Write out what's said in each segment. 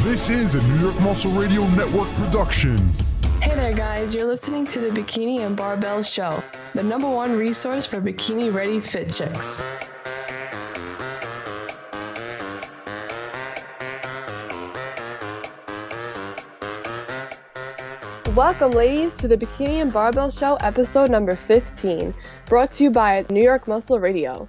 This is a New York Muscle Radio Network production. Hey there, guys. You're listening to the Bikini and Barbell Show, the #1 resource for bikini-ready fit chicks. Welcome, ladies, to the Bikini and Barbell Show, episode number 15, brought to you by New York Muscle Radio.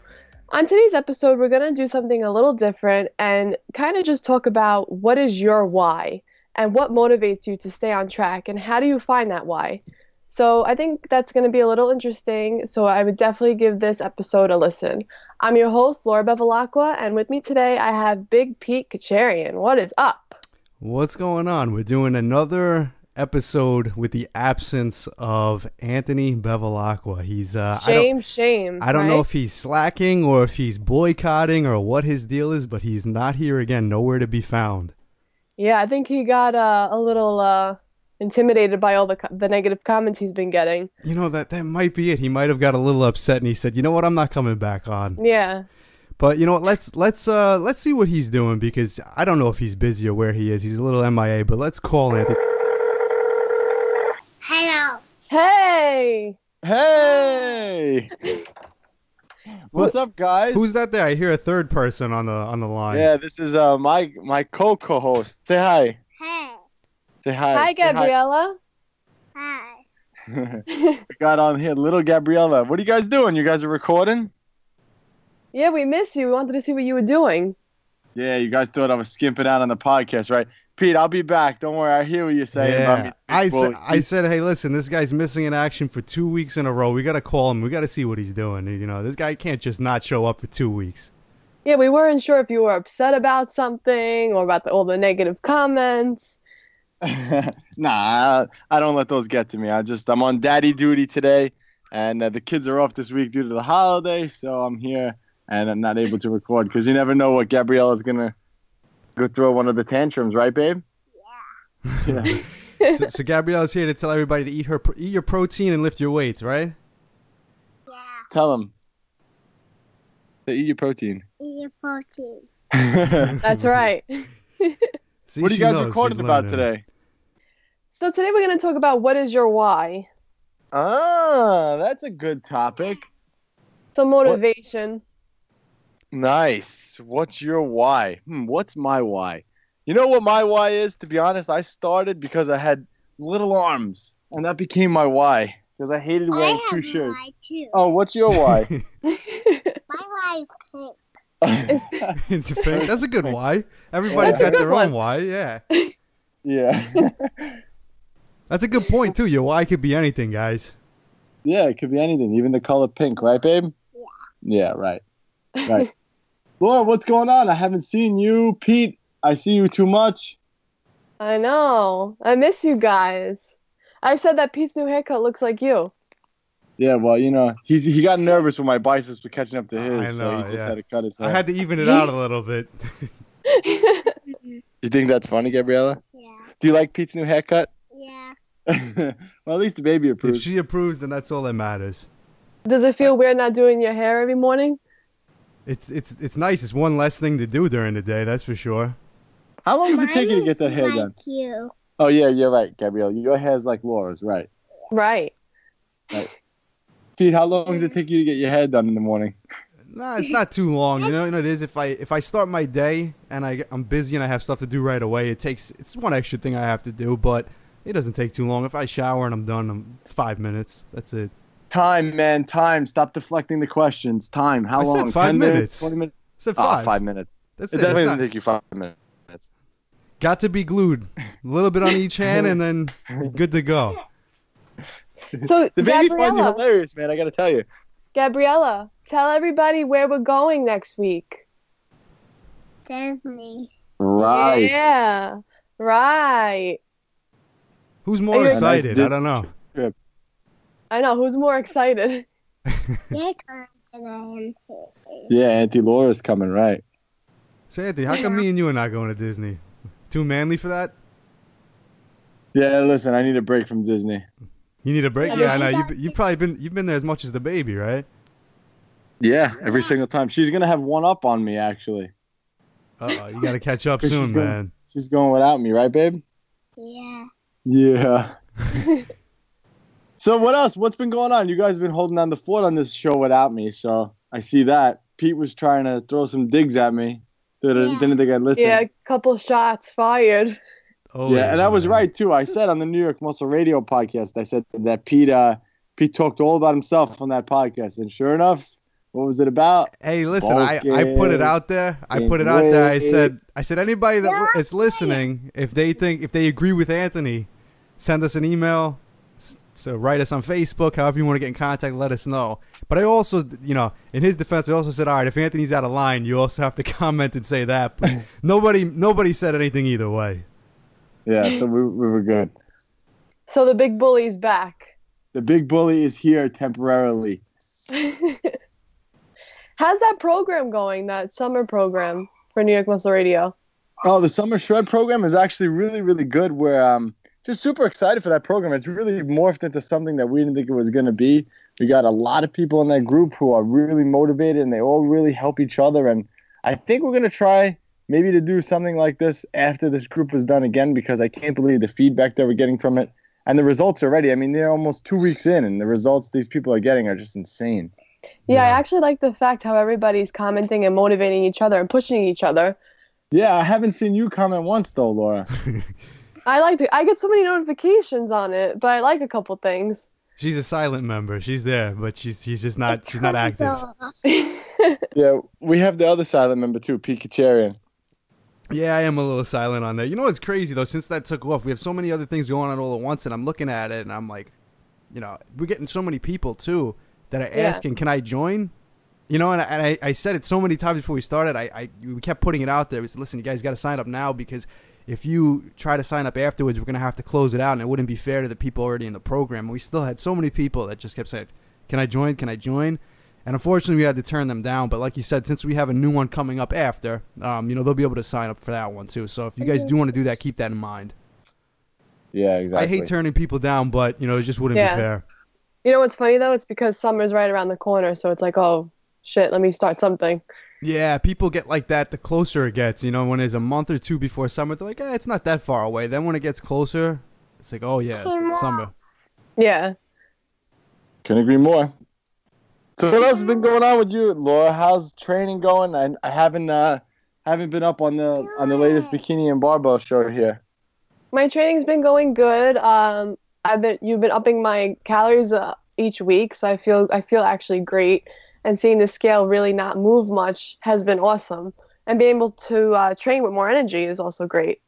On today's episode, we're going to do something a little different and kind of just talk about what is your why and what motivates you to stay on track and how do you find that why. So I think that's going to be a little interesting, so I would definitely give this episode a listen. I'm your host, Laura Bevilacqua, and with me today I have Big Pete Kacharian. What is up? What's going on? We're doing another episode with the absence of Anthony Bevilacqua. He's shame. I don't know if he's slacking or if he's boycotting or what his deal is, but he's not here again. Nowhere to be found. Yeah, I think he got a little intimidated by all the negative comments he's been getting. You know, that might be it. He might have got a little upset and he said, "You know what? I'm not coming back on." Yeah. But you know what? Let's see what he's doing, because I don't know if he's busy or where he is. He's a little MIA, but let's call Anthony. Hello. Hey. Hey. What's up, guys? Who's that there? I hear a third person on the line. Yeah, this is my co-host. Say hi. Hey. Say hi. Hi, Say Gabriella. Hi. We got on here little Gabriella. What are you guys doing? You guys are recording? Yeah, we miss you. We wanted to see what you were doing. Yeah, you guys thought I was skimping out on the podcast, right? Pete, I'll be back. Don't worry. I hear what you're saying about me. I said, hey, listen, this guy's missing in action for 2 weeks in a row. We got to call him. We got to see what he's doing. You know, this guy can't just not show up for 2 weeks. Yeah, we weren't sure if you were upset about something or about all the negative comments. Nah, I don't let those get to me. I'm on daddy duty today, and the kids are off this week due to the holiday, so I'm here, and I'm not able to record because you never know what Gabriella's going to go throw one of the tantrums, right, babe? Yeah. Yeah. So Gabriella's here to tell everybody to eat your protein and lift your weights, right? Yeah. Tell them to eat your protein. Eat your protein. That's right. See, What are you she guys knows. recording She's about learning. today? So today we're going to talk about what is your why. Ah, that's a good topic. Some motivation. Nice. What's your why? What's my why? You know what my why is? To be honest, I started because I had little arms, and that became my why because I hated wearing two shirts. Why too. Oh, what's your why? My why is pink. It's pink. That's a good why. Everybody's got their own why. Yeah. Yeah. That's a good point, too. Your why could be anything, guys. Yeah, it could be anything, even the color pink, right, babe? Yeah. Yeah, right. Right. Laura, what's going on? I haven't seen you. Pete, I see you too much. I know. I miss you guys. I said that Pete's new haircut looks like you. Yeah, well, you know, he got nervous when my biceps were catching up to his, I know, so he just had to cut his hair. I had to even it out a little bit. You think that's funny, Gabriella? Yeah. Do you like Pete's new haircut? Yeah. Well, at least the baby If approves. she approves, then that's all that matters. Does it feel weird not doing your hair every morning? It's nice. It's one less thing to do during the day, that's for sure. How long does it take you to Mine get that is hair like done? you. Oh, yeah, you're right, Gabriella. Your hair's like Laura's, right. Right. Pete, how long does it take you to get your hair done in the morning? Nah, it's not too long. You know what it is? If I start my day and I'm busy and I have stuff to do right away, it's one extra thing I have to do, but it doesn't take too long. If I shower and I'm done, I'm 5 minutes. That's it. Time, man, time. Stop deflecting the questions. Time. How I said long? 5 10 minutes. 20 minutes? I said Oh, 5. 5 minutes. That's It it. definitely It's doesn't not- take you 5 minutes. Got to be glued. A little bit on each hand and then good to go. So, The baby finds you Gabriella, hilarious, man. I got to tell you. Gabriella, tell everybody where we're going next week. Disney. Right. Yeah. Right. Who's Are more you- excited? I don't know. I know. Who's more excited? You're going to Yeah, Auntie Laura's coming, right? Say, Anthony, how come me and you are not going to Disney? Too manly for that? Yeah, listen, I need a break from Disney. You need a break? Yeah, Yeah, I but know. You've been there as much as the baby, right? Yeah, every single time. She's going to have one up on me, actually. Uh-oh, you got to catch up 'Cause soon, she's gonna- man. She's going without me, right, babe? Yeah. Yeah. So what else? What's been going on? You guys have been holding down the fort on this show without me, so I see that. Pete was trying to throw some digs at me. Didn't think I'd listen. Yeah, a couple shots fired. Yeah, and I was right too. I said on the New York Muscle Radio podcast, I said that Pete talked all about himself on that podcast, and sure enough, what was it about? Hey, listen, I put it out there. I said anybody that is listening, if they agree with Anthony, send us an email. So write us on Facebook, however you want to get in contact, let us know. But I also, in his defense, I also said, all right, if Anthony's out of line, you also have to comment and say that. But nobody said anything either way. Yeah, so we were good. So the big bully's back. The big bully is here temporarily. How's that program going, that summer program for New York Muscle Radio? Oh, the Summer Shred program is actually really, really good. We're just super excited for that program. It's really morphed into something that we didn't think it was going to be. We got a lot of people in that group who are really motivated, and they all really help each other. And I think we're going to try maybe to do something like this after this group is done again, because I can't believe the feedback that we're getting from it. And the results already, I mean, they're almost 2 weeks in, and the results these people are getting are just insane. Yeah, I actually like the fact how everybody's commenting and motivating each other and pushing each other. Yeah, I haven't seen you comment once, though, Laura. I like it. I get so many notifications on it, but I like a couple things. She's a silent member. She's there, but she's just not active. Yeah, we have the other silent member too, Pete Kacharian. Yeah, I am a little silent on that. You know what's crazy though? Since that took off, we have so many other things going on all at once, and I'm looking at it, and I'm like, we're getting so many people too that are asking, "Can I join?" And I said it so many times before we started. We kept putting it out there. We said, "Listen, you guys got to sign up now, because if you try to sign up afterwards, we're going to have to close it out, and it wouldn't be fair to the people already in the program." And we still had so many people that just kept saying, "Can I join? Can I join?" And unfortunately, we had to turn them down. But like you said, since we have a new one coming up after, they'll be able to sign up for that one too. So if you guys do want to do that, keep that in mind. Yeah, exactly. I hate turning people down, but it just wouldn't be fair. You know what's funny though? It's because summer's right around the corner, so it's like, oh shit, let me start something. Yeah, people get like that the closer it gets. When there's a month or two before summer, they're like, it's not that far away. Then when it gets closer, it's like, oh yeah, summer. Yeah. Couldn't agree more. So what else has been going on with you, Laura? How's training going? I haven't been up on the latest Bikini and Barbell show here. My training's been going good. You've been upping my calories each week, so I feel actually great. And seeing the scale really not move much has been awesome. And being able to train with more energy is also great.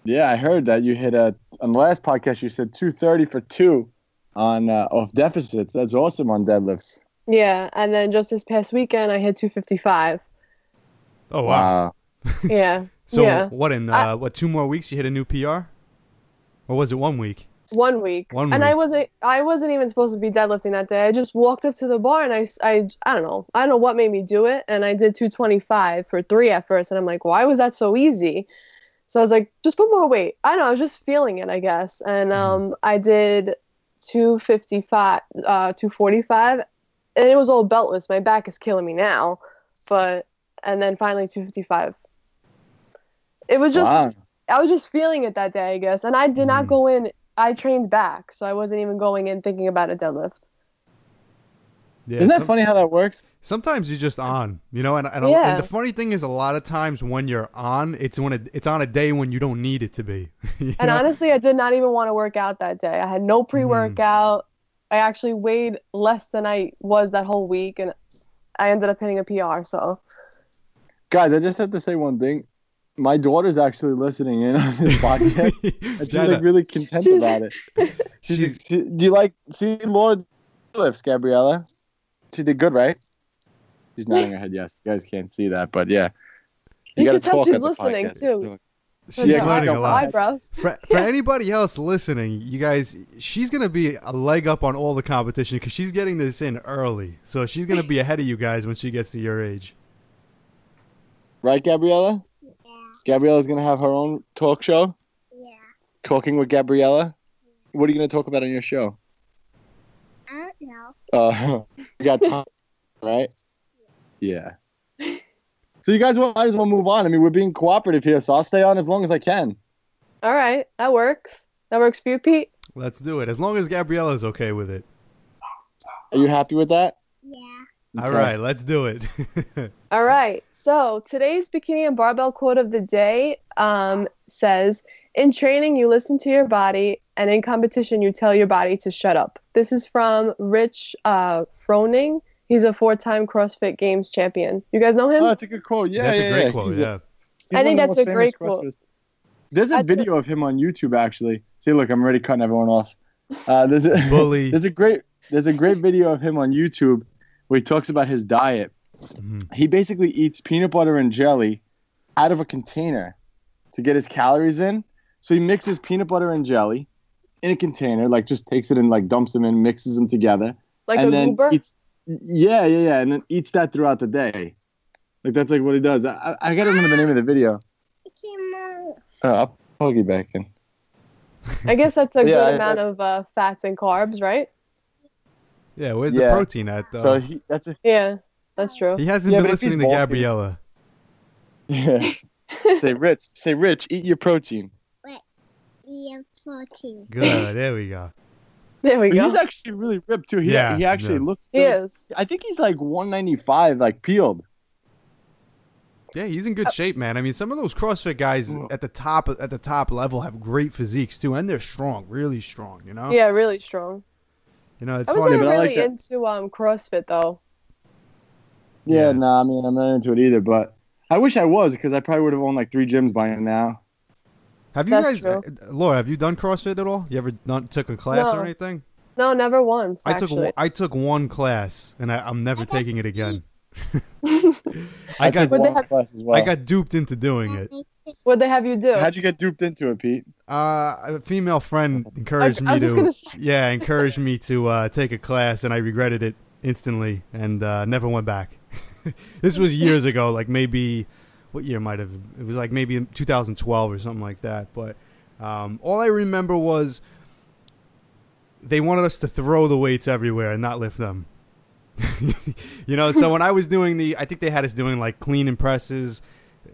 Yeah, I heard that you hit on the last podcast. You said 230 for 2 on off deficits. That's awesome on deadlifts. Yeah, and then just this past weekend I hit 255. Oh wow! Yeah. So yeah. What 2 more weeks you hit a new PR, or was it 1 week? 1 week. And I wasn't even supposed to be deadlifting that day. I just walked up to the bar and I don't know what made me do it, and I did 225 for 3 at first, and I'm like, why was that so easy? So I was like, just put more weight. I don't know, I was just feeling it, I guess. And I did 255, 245, and it was all beltless. My back is killing me now, and then finally 255. It was just, I was just feeling it that day, I guess. And I did not go in. I trained back, so I wasn't even going in thinking about a deadlift. Yeah, isn't that funny how that works? Sometimes you're just on, and the funny thing is, a lot of times when you're on, it's on a day when you don't need it to be. And honestly, I did not even want to work out that day. I had no pre-workout. I actually weighed less than I was that whole week, and I ended up hitting a PR. So, guys, I just have to say one thing. My daughter's actually listening in on this podcast. And she's really content about it. Do you see Laura lifts, Gabriella? She did good, right? She's nodding her head yes. You guys can't see that, but yeah. You can tell she's listening too. She's learning a lot. For anybody else listening, you guys, she's going to be a leg up on all the competition because she's getting this in early. So she's going to be ahead of you guys when she gets to your age. Right, Gabriella? Gabriella's going to have her own talk show? Yeah. Talking with Gabriella? What are you going to talk about on your show? I don't know. You got time, right? Yeah. So you guys might as well move on. I mean, we're being cooperative here, so I'll stay on as long as I can. All right, that works. That works for you, Pete? Let's do it. As long as Gabriella's okay with it. Are you happy with that? Yeah. All right, let's do it. All right. So today's Bikini and Barbell quote of the day says, "In training, you listen to your body, and in competition, you tell your body to shut up." This is from Rich Froning. He's a 4-time CrossFit Games champion. You guys know him? Oh, that's a good quote. Yeah, That's yeah, a great yeah. quote, He's yeah. he's I think one of the that's most a famous great quote. CrossFitters. There's a video of him on YouTube, actually. See, look, I'm already cutting everyone off. Bully. There's a great video of him on YouTube where he talks about his diet. He basically eats peanut butter and jelly out of a container to get his calories in. So he mixes peanut butter and jelly in a container, like just takes it and like dumps them in, mixes them together, Like and a then goober? eats. Yeah, and then eats that throughout the day. Like that's like what he does. I gotta remember the name of the video. I'll plug you back in. I guess that's a Yeah, good amount of fats and carbs, right? Yeah, where's the Yeah. protein at, though? So Yeah, that's true. He hasn't Yeah, been but if he's listening to bulking- Gabriella. yeah. Say Rich, eat your protein. Yeah, 14. Good, there we go. There we But go. he's actually really ripped too. He actually yeah. looks He good. is. I think he's like 195, like peeled. Yeah, he's in good shape, man. I mean, some of those CrossFit guys at the top level have great physiques too, and they're strong, really strong. You know. Yeah, really strong. You know, it's I was funny. never but I really like that. into CrossFit though. Yeah, Yeah. nah, I mean, I'm not into it either, but I wish I was because I probably would have owned like 3 gyms by now. Have you That's guys, true. Laura? Have you done CrossFit at all? You ever took a class No. or anything? No, never once. I Actually. took one class, and I'm never taking it again. I got Would they one have- class as well. I got duped into doing it. What'd they have you do? How'd you get duped into it, Pete? A female friend encouraged I me was just to, gonna say. yeah, encouraged me to take a class, and I regretted it instantly, and never went back. This was years ago, like maybe, what year might have? It was like maybe in 2012 or something like that. But all I remember was they wanted us to throw the weights everywhere and not lift them. You know, so when I was doing I think they had us doing like clean and presses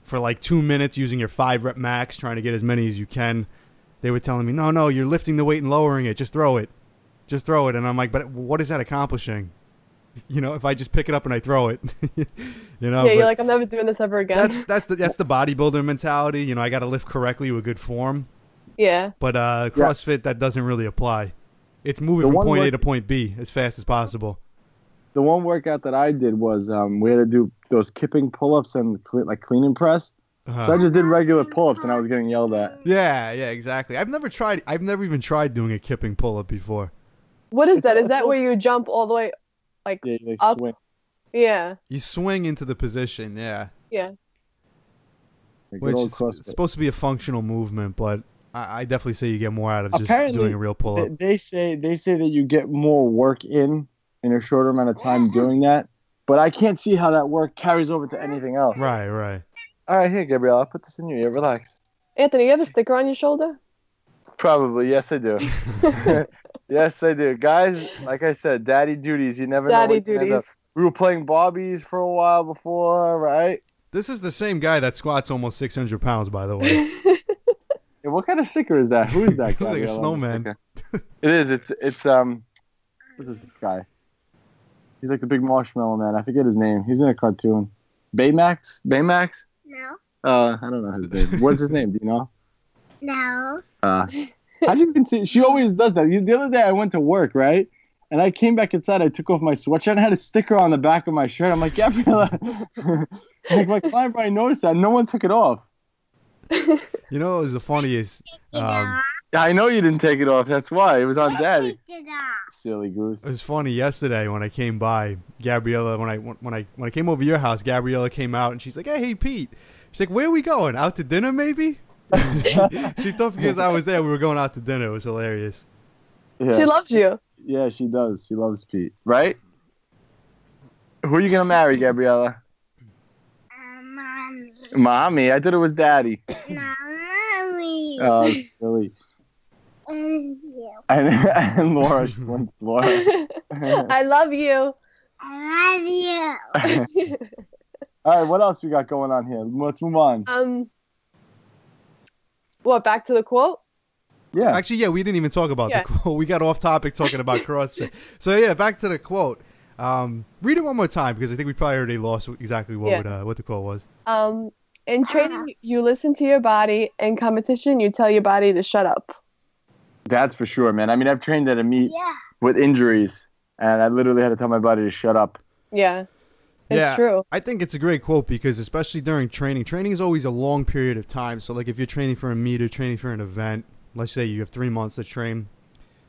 for like 2 minutes using your 5-rep max, trying to get as many as you can. They were telling me, no, you're lifting the weight and lowering it. Just throw it. And I'm like, but what is that accomplishing? You know, if I just pick it up and I throw it, you know. Yeah, you're but like, I'm never doing this ever again. that's the bodybuilder mentality. You know, I got to lift correctly with good form. Yeah. But CrossFit, that doesn't really apply. It's moving The from one point A work- to point B as fast as possible. The one workout that I did was we had to do those kipping pull-ups and like clean and press. Uh-huh. So I just did regular pull-ups and I was getting yelled at. Yeah, exactly. I've never even tried doing a kipping pull-up before. What is that? Is it's that all- where you jump all the way? Like, Yeah, you like Up. swing. yeah. You swing into the position, yeah. Yeah. Like Which good old is CrossFit. supposed to be a functional movement, but I definitely say you get more out of just Apparently, doing a real pull-up. They say that you get more work in a shorter amount of time doing that. But I can't see how that work carries over to anything else. Right. All right, here, Gabrielle, I'll put this in your ear. Relax. Anthony, you have a sticker on your shoulder? Probably, yes, I do. Yes, I do. Guys, like I said, daddy duties. You never know. Daddy what you end up- duties. We were playing Barbies for a while before, right? This is the same guy that squats almost 600 pounds, by the way. Hey, what kind of sticker is that? Who is that? Looks like a Gabrielle, on the snowman. sticker? It is. It's what's this guy? He's like the big marshmallow man. I forget his name. He's in a cartoon. Baymax? No. I don't know his name. What's his name? Do you know? No. How'd you even see? She always does that. The other day I went to work, right? And I came back inside. I took off my sweatshirt and had a sticker on the back of my shirt. I'm like, Gabriella. Like my client probably noticed that. No one took it off. You know what was the funniest? Yeah, I know you didn't take it off. That's why. It was on Daddy. It Silly goose. It was funny yesterday when I came by. Gabriella, when I came over to your house, Gabriella came out and she's like, "Hey, Pete." She's like, "Where are we going? Out to dinner, maybe?" She thought because I was there, we were going out to dinner. It was hilarious. Yeah. She loves you. Yeah, she does. She loves Pete. Right? Who are you going to marry, Gabriella? Mommy. Mommy. I thought it was Daddy. No, mommy. Oh, silly. You. And Laura. She wants Laura. I love you. I love you. All right, what else we got going on here? Let's move on. What, back to the quote? Yeah. Actually, yeah, we didn't even talk about the quote. We got off topic talking about CrossFit. So yeah, back to the quote. Read it one more time because I think we probably already lost exactly what the quote was. In training, you listen to your body. In competition, you tell your body to shut up. That's for sure, man. I mean, I've trained at a meet with injuries, and I literally had to tell my body to shut up. Yeah. It's true. I think it's a great quote because especially during training is always a long period of time. So like if you're training for a meet or training for an event, let's say you have 3 months to train,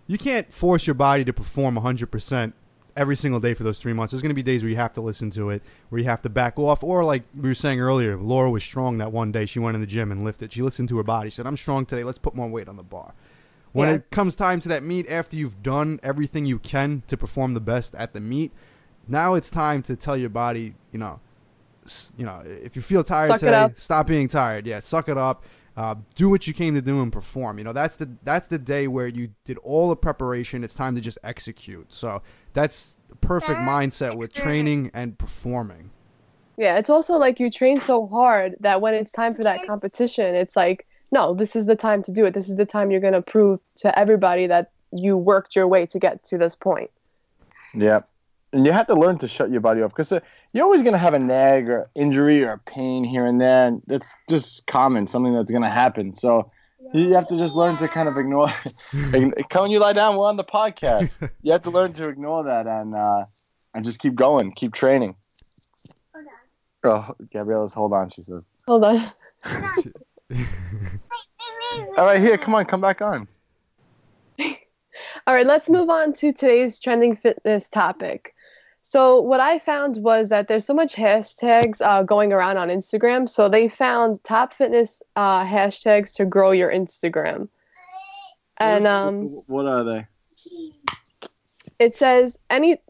you can't force your body to perform 100% every single day for those 3 months. There's going to be days where you have to listen to it, where you have to back off, or like we were saying earlier, Laura was strong that one day. She went in the gym and lifted. She listened to her body. She said, I'm strong today. Let's put more weight on the bar. When it comes time to that meet, after you've done everything you can to perform the best at the meet, now it's time to tell your body, if you feel tired today, stop being tired. Yeah, suck it up. Do what you came to do and perform. That's the day where you did all the preparation. It's time to just execute. So that's the perfect mindset with training and performing. Yeah, it's also like you train so hard that when it's time for that competition, it's like, no, this is the time to do it. This is the time you're going to prove to everybody that you worked your way to get to this point. Yeah. And you have to learn to shut your body off because you're always going to have a nag or injury or pain here and there. And that's just common, something that's going to happen. So you have to just learn to kind of ignore. When you lie down, we're on the podcast. You have to learn to ignore that and just keep going, keep training. Oh, Gabriella's, hold on, she says. Hold on. All right, here, come back on. All right, let's move on to today's trending fitness topic. So what I found was that there's so much hashtags going around on Instagram. So they found top fitness hashtags to grow your Instagram. And what are they? It says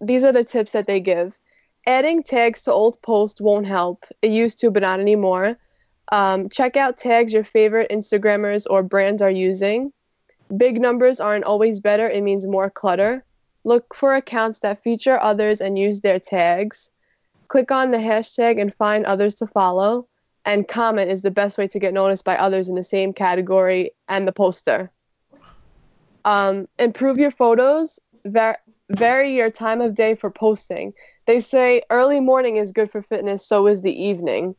these are the tips that they give. Adding tags to old posts won't help. It used to, but not anymore. Check out tags your favorite Instagrammers or brands are using. Big numbers aren't always better. It means more clutter. Look for accounts that feature others and use their tags. Click on the hashtag and find others to follow. And comment is the best way to get noticed by others in the same category and the poster. Improve your photos. Vary your time of day for posting. They say early morning is good for fitness, so is the evening.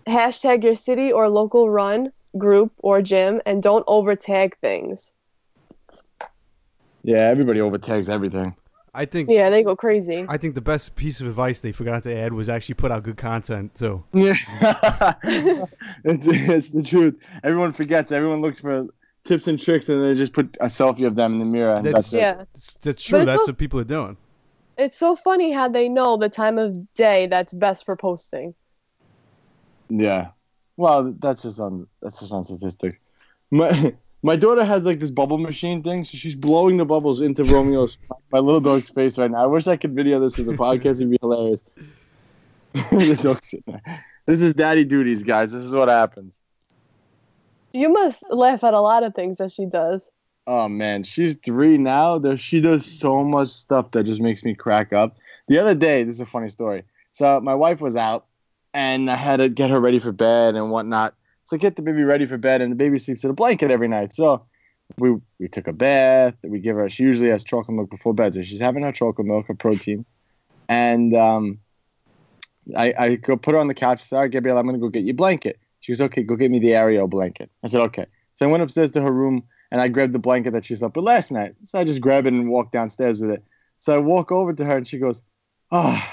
Hashtag your city or local run, group, or gym, and don't over-tag things. Yeah, everybody over-tags everything. Yeah, they go crazy. I think the best piece of advice they forgot to add was actually put out good content, too. Yeah. It's the truth. Everyone forgets. Everyone looks for tips and tricks, and they just put a selfie of them in the mirror. And that's true. That's what people are doing. It's so funny how they know the time of day that's best for posting. Yeah. Well, that's just on statistics. My daughter has like this bubble machine thing, so she's blowing the bubbles into Romeo's, my little dog's face right now. I wish I could video this for the podcast. It'd be hilarious. The dog's sitting there. This is daddy duties, guys. This is what happens. You must laugh at a lot of things that she does. Oh, man. She's 3 now. She does so much stuff that just makes me crack up. The other day, this is a funny story. So my wife was out, and I had to get her ready for bed and whatnot. So get the baby ready for bed, and the baby sleeps in a blanket every night. So we took a bath. We give her. She usually has chocolate milk before bed, so she's having her chocolate milk, her protein. And I go put her on the couch. I said, all right, Gabrielle, I'm going to go get you a blanket. She goes, okay, go get me the Ariel blanket. I said, okay. So I went upstairs to her room, and I grabbed the blanket that she slept with last night. So I just grab it and walk downstairs with it. So I walk over to her, and she goes, oh,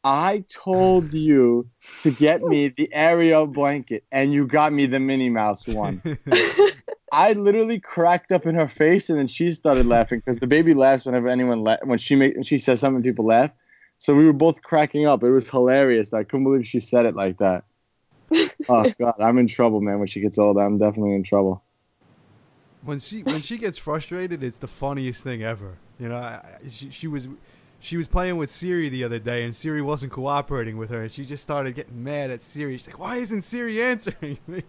I told you to get me the Ariel blanket, and you got me the Minnie Mouse one. I literally cracked up in her face, and then she started laughing because the baby laughs whenever when she says something, people laugh. So we were both cracking up. It was hilarious. I couldn't believe she said it like that. Oh God, I'm in trouble, man. When she gets older, I'm definitely in trouble. When she gets frustrated, it's the funniest thing ever. You know, she was playing with Siri the other day, and Siri wasn't cooperating with her, and she just started getting mad at Siri. She's like, why isn't Siri answering me?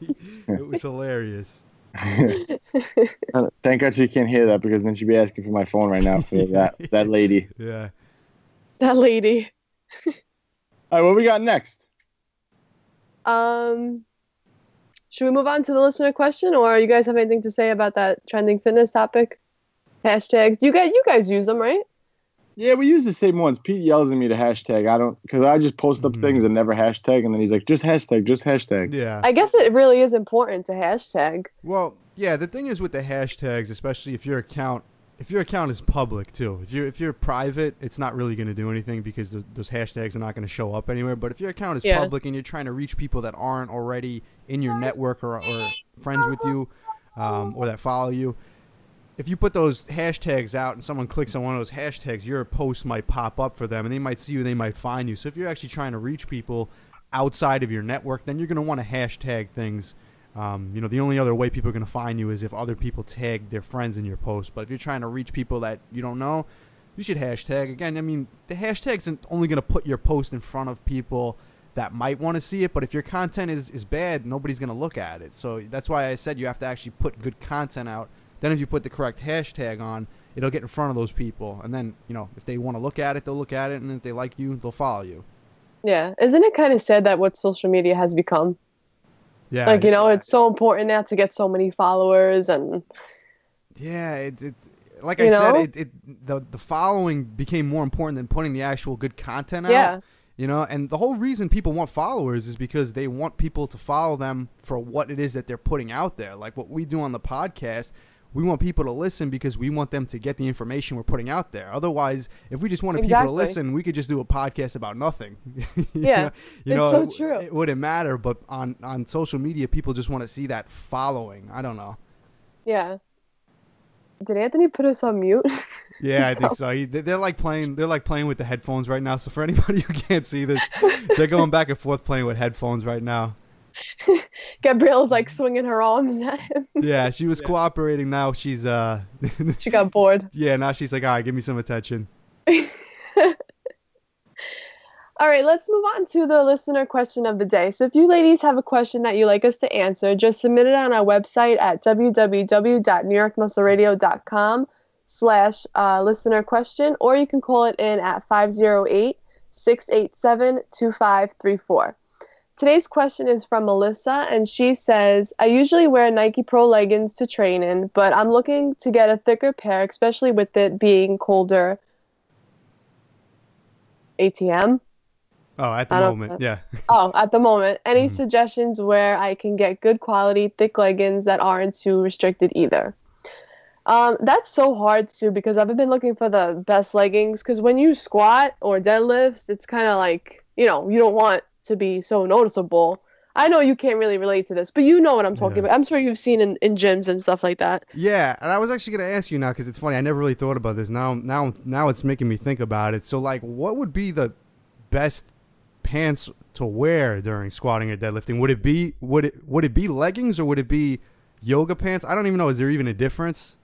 It was hilarious. Thank God she can't hear that, because then she'd be asking for my phone right now for that lady. Yeah. That lady. All right, what we got next? Should we move on to the listener question, or you guys have anything to say about that trending fitness topic? Hashtags. You guys use them, right? Yeah, we use the same ones. Pete yells at me to hashtag. I don't, because I just post up things and never hashtag, and then he's like, just hashtag, just hashtag. Yeah. I guess it really is important to hashtag. Well, yeah, the thing is with the hashtags, especially if your account is public too. If you're private, it's not really going to do anything because those hashtags are not going to show up anywhere. But if your account is public and you're trying to reach people that aren't already in your network or friends with you, or that follow you, if you put those hashtags out and someone clicks on one of those hashtags, your post might pop up for them and they might see you, they might find you. So if you're actually trying to reach people outside of your network, then you're going to want to hashtag things. The only other way people are going to find you is if other people tag their friends in your post. But if you're trying to reach people that you don't know, you should hashtag. Again, I mean, the hashtag isn't only going to put your post in front of people that might want to see it, but if your content is bad, nobody's going to look at it. So that's why I said you have to actually put good content out. Then if you put the correct hashtag on, it'll get in front of those people. And then, if they want to look at it, they'll look at it. And if they like you, they'll follow you. Yeah. Isn't it kind of sad that what social media has become? Yeah. It's so important now to get so many followers and. Yeah, it's like I said, the following became more important than putting the actual good content out. Yeah. And the whole reason people want followers is because they want people to follow them for what it is that they're putting out there. Like what we do on the podcast, we want people to listen because we want them to get the information we're putting out there. Otherwise, if we just wanted people to listen, we could just do a podcast about nothing. Yeah, it's so true. It wouldn't matter, but on social media, people just want to see that following. I don't know. Yeah. Did Anthony put us on mute? Yeah, I think so. They're like playing with the headphones right now. So for anybody who can't see this, they're going back and forth playing with headphones right now. Gabrielle's like swinging her arms at him. Yeah, she was cooperating. Now she's she got bored. Yeah, now she's like, all right, give me some attention. All right, let's move on to the listener question of the day. So if you ladies have a question that you'd like us to answer, just submit it on our website at www.newyorkmuscleradio.com/listener question, or you can call it in at 508-687-2534. Today's question is from Melissa, and she says, I usually wear Nike Pro leggings to train in, but I'm looking to get a thicker pair, especially with it being colder. ATM? Oh, at the moment, yeah. Oh, at the moment. Any suggestions where I can get good quality, thick leggings that aren't too restricted either? That's so hard too, because I've been looking for the best leggings, because when you squat or deadlifts, it's kind of like, you don't want to be so noticeable. I know you can't really relate to this, but you know what I'm talking about. I'm sure you've seen in gyms and stuff like that. Yeah, and I was actually going to ask you now, because it's funny. I never really thought about this. Now it's making me think about it. So, like, what would be the best pants to wear during squatting or deadlifting? Would it be leggings, or would it be yoga pants? I don't even know. Is there even a difference?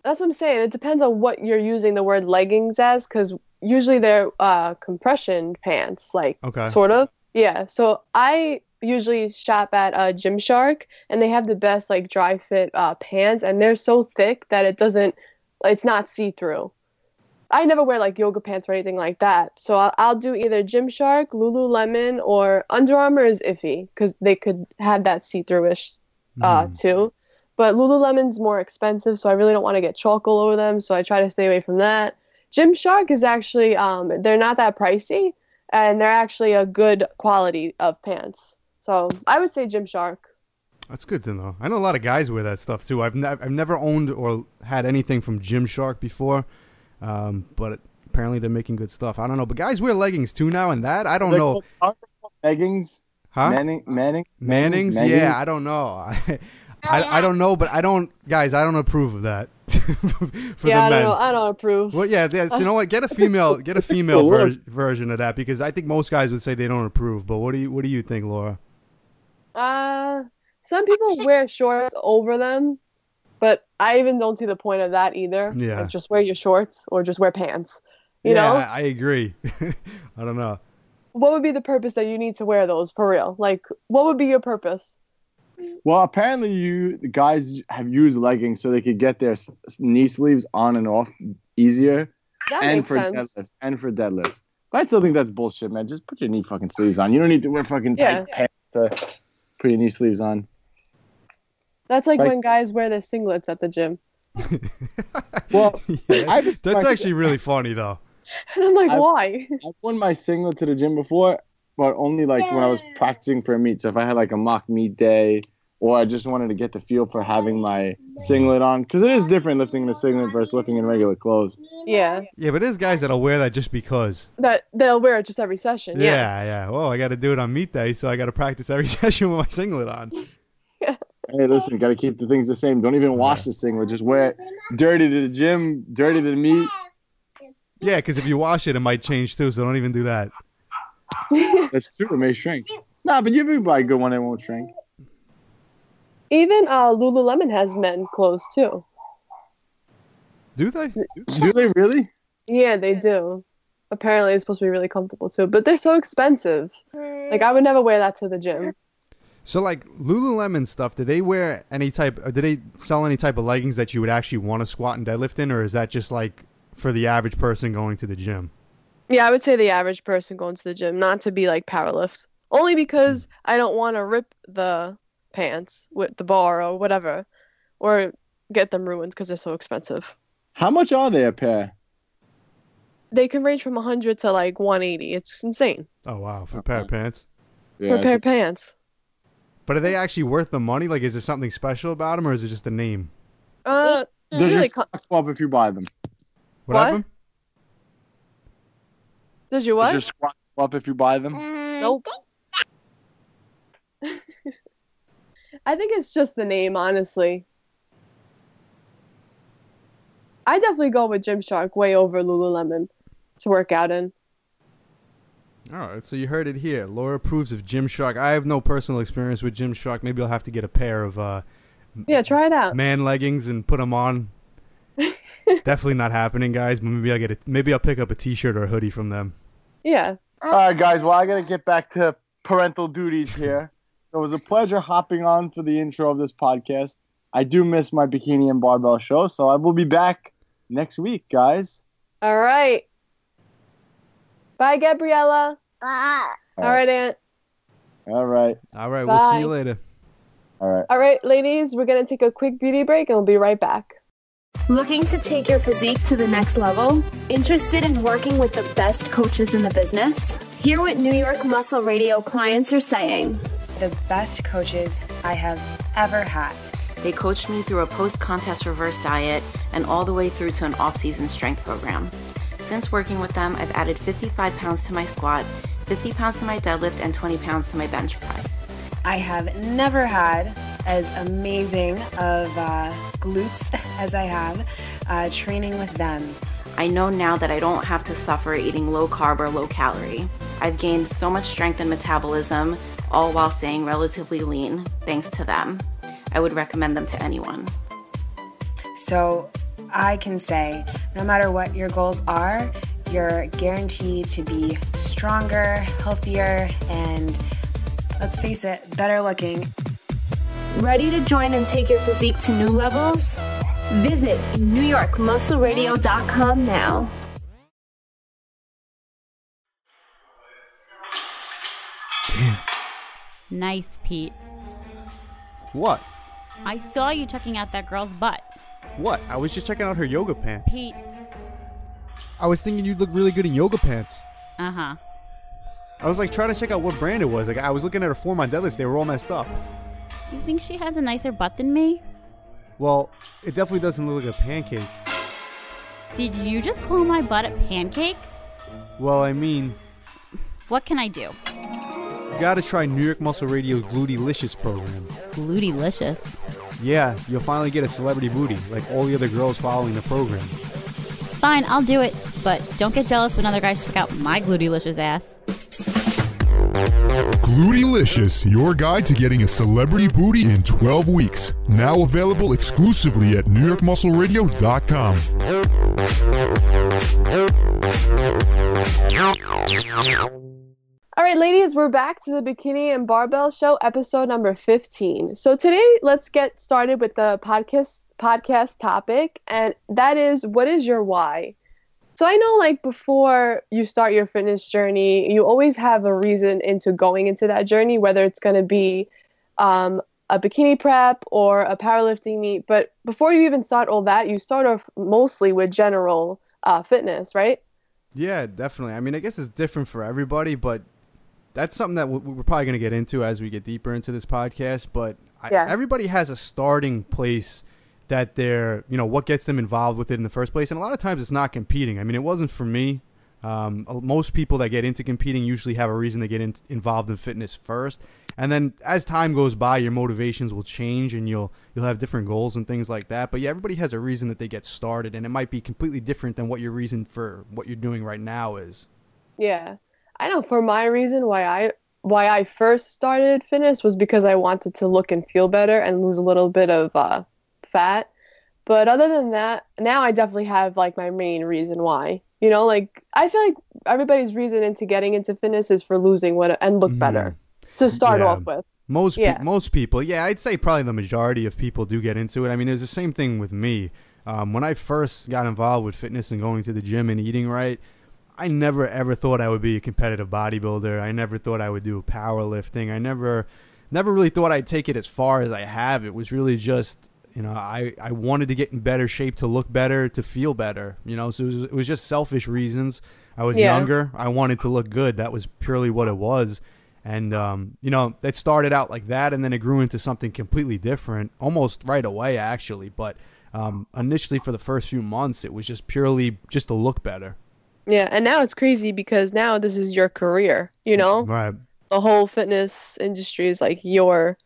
That's what I'm saying. It depends on what you're using the word leggings as, because usually they're compression pants, like sort of. Yeah. So I usually shop at Gymshark, and they have the best like dry fit pants, and they're so thick that it's not see-through. I never wear like yoga pants or anything like that. So I'll do either Gymshark, Lululemon, or Under Armour is iffy because they could have that see-through-ish too. But Lululemon's more expensive, so I really don't want to get chalk all over them. So I try to stay away from that. Gymshark is actually, they're not that pricey, and they're actually a good quality of pants. So I would say Gymshark. That's good to know. I know a lot of guys wear that stuff too. I've never owned or had anything from Gymshark before. But apparently they're making good stuff. I don't know, but guys wear leggings too now, and that I don't know. Leggings, huh? Mannings. Yeah, I don't know. I don't know, but I don't approve of that. For the men. I don't approve. Well, yeah. So you know what? Get a female version of that, because I think most guys would say they don't approve. But what do you think, Laura? Some people wear shorts over them. But I even don't see the point of that either. Yeah. Like, just wear your shorts or just wear pants. You know? I agree. I don't know. What would be the purpose that you need to wear those for real? Like, what would be your purpose? Well, apparently the guys have used leggings so they could get their knee sleeves on and off easier. That makes sense. For deadlifts. But I still think that's bullshit, man. Just put your knee fucking sleeves on. You don't need to wear fucking tight pants to put your knee sleeves on. That's like Right. when guys wear their singlets at the gym. Well, Yeah, I that's actually really funny though. And I'm like, I- why? I've worn my singlet to the gym before, but only like when I was practicing for a meet. So if I had like a mock meet day, or I just wanted to get the feel for having my singlet on, because it is different lifting in a singlet versus lifting in regular clothes. Yeah. Yeah, but there's guys that'll wear that just because. That they'll wear it just every session. Yeah. Yeah. Well, I got to do it on meet day, so I got to practice every session with my singlet on. Hey, listen, got to keep the things the same. Don't even wash the singlet. Just wear it dirty to the gym, dirty to the meet. Yeah, because if you wash it, it might change too. So don't even do that. That's true. It may shrink. Nah, but you can buy a good one that won't shrink. Even Lululemon has men clothes too. Do they? Do they really? Yeah, they do. Apparently, it's supposed to be really comfortable too, but they're so expensive. Like, I would never wear that to the gym. So like Lululemon stuff, do they wear any type? Or do they sell any type of leggings that you would actually want to squat and deadlift in, or is that just like for the average person going to the gym? Yeah, I would say the average person going to the gym, not to be like powerlift. Only because I don't want to rip the pants with the bar or whatever, or get them ruined because they're so expensive. How much are they a pair? They can range from 100 to like 180. It's insane Oh wow, for a pair of pants. for a pair of pants. But are they actually worth the money? Like, is there something special about them, or is it just the name? Does really your stock go up if you buy them? What? happened? Does your Does what? your squat go up if you buy them? Nope. I think it's just the name, honestly. I definitely go with Gymshark way over Lululemon to work out in. All right, so you heard it here. Laura approves of Gymshark. I have no personal experience with Gymshark. Maybe I'll have to get a pair of Yeah, try it out. man leggings and put them on. Definitely not happening, guys. But maybe I'll pick up a T-shirt or a hoodie from them. Yeah. All right, guys. Well, I got to get back to parental duties here. It was a pleasure hopping on for the intro of this podcast. I do miss my Bikini and Barbell show, so I will be back next week, guys. All right. Bye, Gabriella. Bye. All right, Aunt. All right. All right, we'll see Bye. you later. All right. All right, ladies, we're going to take a quick beauty break and we'll be right back. Looking to take your physique to the next level? Interested in working with the best coaches in the business? Hear what New York Muscle Radio clients are saying. The best coaches I have ever had. They coached me through a post-contest reverse diet and all the way through to an off-season strength program. Since working with them, I've added 55 pounds to my squat, 50 pounds to my deadlift, and 20 pounds to my bench press. I have never had as amazing of glutes as I have training with them. I know now that I don't have to suffer eating low carb or low calorie. I've gained so much strength and metabolism, all while staying relatively lean, thanks to them. I would recommend them to anyone. So I can say, no matter what your goals are, you're guaranteed to be stronger, healthier, and let's face it, better looking. Ready to join and take your physique to new levels? Visit NewYorkMuscleRadio.com now. Nice, Pete. What? I saw you checking out that girl's butt. What? I was just checking out her yoga pants. Pete. I was thinking you'd look really good in yoga pants. Uh-huh. I was like trying to check out what brand it was. Like I was looking at her form on deadlifts. They were all messed up. Do you think she has a nicer butt than me? Well, it definitely doesn't look like a pancake. Did you just call my butt a pancake? Well, I mean, What can I do? you gotta try New York Muscle Radio's Glutylicious program. Glutylicious. Yeah, you'll finally get a celebrity booty, like all the other girls following the program. Fine, I'll do it. But don't get jealous when other guys check out my glutylicious ass. Glutylicious, your guide to getting a celebrity booty in 12 weeks. Now available exclusively at NewYorkMuscleRadio.com. All right, ladies, we're back to the Bikini and Barbell Show, episode number 15. So today, let's get started with the podcast topic, and that is, what is your why? So I know, like, before you start your fitness journey, you always have a reason into going into that journey, whether it's going to be a bikini prep or a powerlifting meet. But before you even start all that, you start off mostly with general fitness, right? Yeah, definitely. I mean, I guess it's different for everybody, but that's something that we're probably going to get into as we get deeper into this podcast. But everybody has a starting place that they're, what gets them involved with it in the first place. And a lot of times it's not competing. I mean, it wasn't for me. Most people that get into competing usually have a reason to get involved in fitness first. And then as time goes by, your motivations will change and you'll have different goals and things like that. But yeah, everybody has a reason that they get started, and it might be completely different than what your reason for what you're doing right now is. Yeah. I know for my reason why I first started fitness was because I wanted to look and feel better and lose a little bit of fat. But other than that, now I definitely have like my main reason why. Like I feel like everybody's reason into getting into fitness is for losing weight and look better to start off with. Most people, I'd say probably the majority of people do get into it. I mean, it's the same thing with me. When I first got involved with fitness and going to the gym and eating right, I never ever thought I would be a competitive bodybuilder. I never thought I would do powerlifting. I never really thought I'd take it as far as I have. It was really just, I wanted to get in better shape, to look better, to feel better, so it was just selfish reasons. I was younger. I wanted to look good. That was purely what it was. And, it started out like that, and then it grew into something completely different almost right away, actually. But initially for the first few months, it was just purely just to look better. Yeah, and now it's crazy because now this is your career, Right. The whole fitness industry is like your...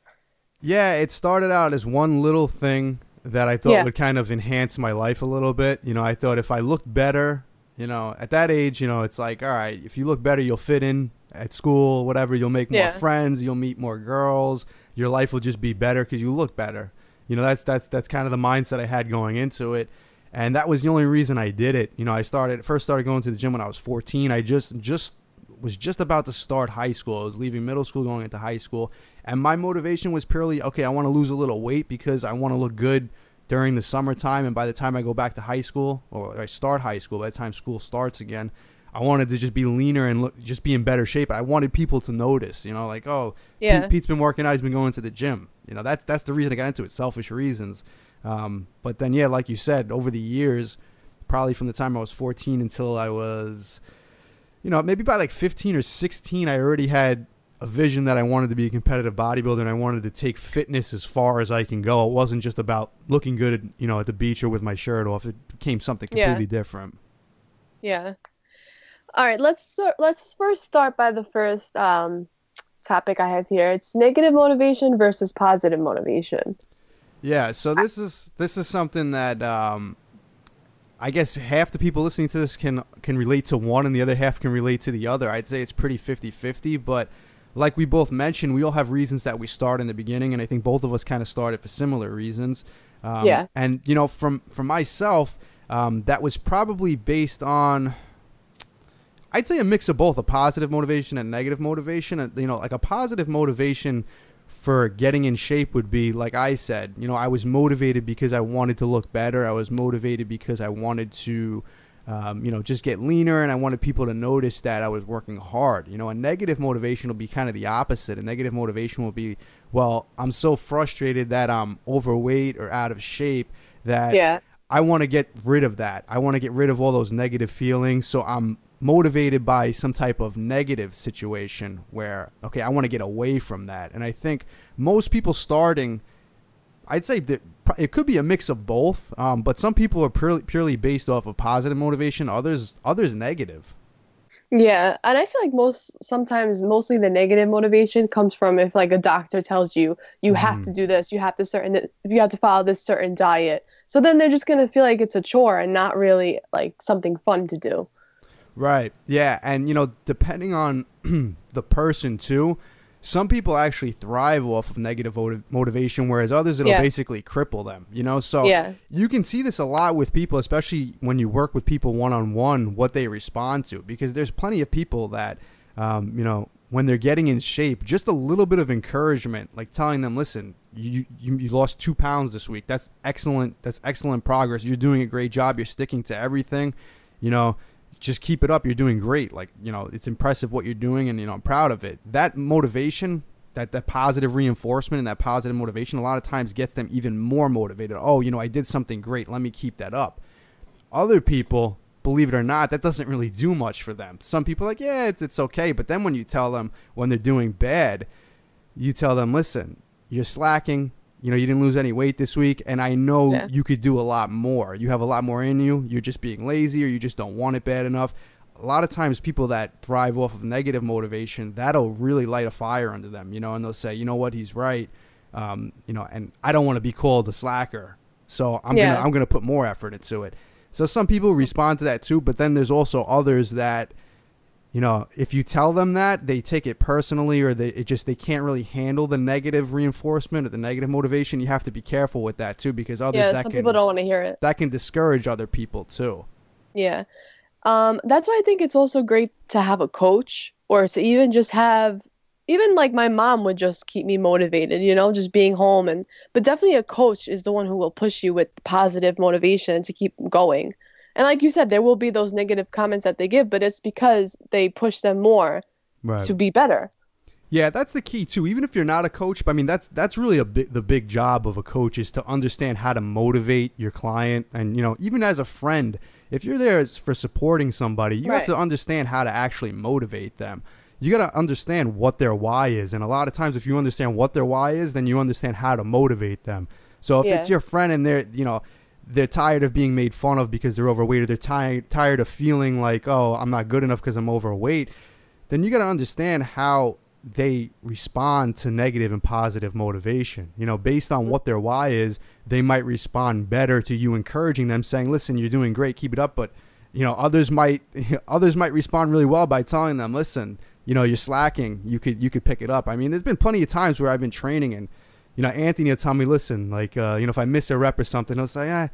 Yeah, it started out as one little thing that I thought would kind of enhance my life a little bit. I thought if I looked better, at that age, it's like, all right, if you look better, you'll fit in at school, whatever. You'll make more friends. You'll meet more girls. Your life will just be better because you look better. That's kind of the mindset I had going into it. And that was the only reason I did it. I first started going to the gym when I was 14. I was just about to start high school. I was leaving middle school, going into high school. And my motivation was purely, okay, I want to lose a little weight because I want to look good during the summertime. And by the time I go back to high school, or I start high school, by the time school starts again, I wanted to just be leaner and just be in better shape. I wanted people to notice, like, oh, Pete's been working out. He's been going to the gym. That's the reason I got into it, selfish reasons. But then, like you said, over the years, probably from the time I was 14 until I was, maybe by like 15 or 16, I already had a vision that I wanted to be a competitive bodybuilder, and I wanted to take fitness as far as I can go. It wasn't just about looking good, at the beach or with my shirt off. It became something completely different. Yeah. All right, let's first start by the first topic I have here. It's negative motivation versus positive motivation. Yeah, so this is something that I guess half the people listening to this can relate to one, and the other half can relate to the other. I'd say it's pretty 50-50, but like we both mentioned, we all have reasons that we start in the beginning, and I think both of us kind of started for similar reasons. And, from myself, that was probably based on, I'd say, a mix of both, a positive motivation and negative motivation. Like a positive motivation for getting in shape would be, like I said, I was motivated because I wanted to look better. I was motivated because I wanted to, just get leaner, and I wanted people to notice that I was working hard. A negative motivation will be kind of the opposite. A negative motivation will be, well, I'm so frustrated that I'm overweight or out of shape that I want to get rid of that. I want to get rid of all those negative feelings. So I'm motivated by some type of negative situation where, okay, I want to get away from that. And I think most people starting, I'd say that it could be a mix of both, but some people are purely based off of positive motivation, others negative. Yeah, and I feel like sometimes mostly the negative motivation comes from if like a doctor tells you have to do this, you have to follow this certain diet. So then they're just going to feel like it's a chore and not really like something fun to do. Right. Yeah. And, depending on the person, too, some people actually thrive off of negative motivation, whereas others, it'll basically cripple them, So you can see this a lot with people, especially when you work with people one-on-one, what they respond to, because there's plenty of people that, when they're getting in shape, just a little bit of encouragement, like telling them, listen, you lost 2 pounds this week. That's excellent. That's excellent progress. You're doing a great job. You're sticking to everything. just keep it up. You're doing great. Like, you know, it's impressive what you're doing, and, you know, I'm proud of it. That motivation, that positive reinforcement and that positive motivation a lot of times gets them even more motivated. Oh, you know, I did something great. Let me keep that up. Other people, believe it or not, that doesn't really do much for them. Some people are like, yeah, it's okay. But then when you tell them when they're doing bad, you tell them, listen, you're slacking. You know, you didn't lose any weight this week, and I know you could do a lot more. You have a lot more in you. You're just being lazy, or you just don't want it bad enough. A lot of times people that thrive off of negative motivation, that'll really light a fire under them, you know, and they'll say, you know what, he's right. You know, and I don't want to be called a slacker, so I'm gonna put more effort into it. So some people respond to that too, but then there's also others that, you know, if you tell them that, they take it personally, or they can't really handle the negative reinforcement or the negative motivation. You have to be careful with that too, because some people don't want to hear it. That can discourage other people too. Yeah. That's why I think it's also great to have a coach, or to even just have, even like my mom would just keep me motivated, you know, just being home. But definitely a coach is the one who will push you with positive motivation to keep going. And like you said, there will be those negative comments that they give, but it's because they push them more to be better. Yeah, that's the key too. Even if you're not a coach, but I mean, that's really the big job of a coach, is to understand how to motivate your client. And, you know, even as a friend, if you're there for supporting somebody, you have to understand how to actually motivate them. You got to understand what their why is. And a lot of times, if you understand what their why is, then you understand how to motivate them. So if it's your friend and they're tired of being made fun of because they're overweight, or they're tired of feeling like, oh, I'm not good enough because I'm overweight, then you got to understand how they respond to negative and positive motivation. You know, based on what their why is, they might respond better to you encouraging them, saying, listen, you're doing great, keep it up. But, you know, others might respond really well by telling them, listen, you know, you're slacking, you could pick it up. I mean, there's been plenty of times where I've been training, and, you know, Anthony will tell me, listen, like, you know, if I miss a rep or something, he'll say,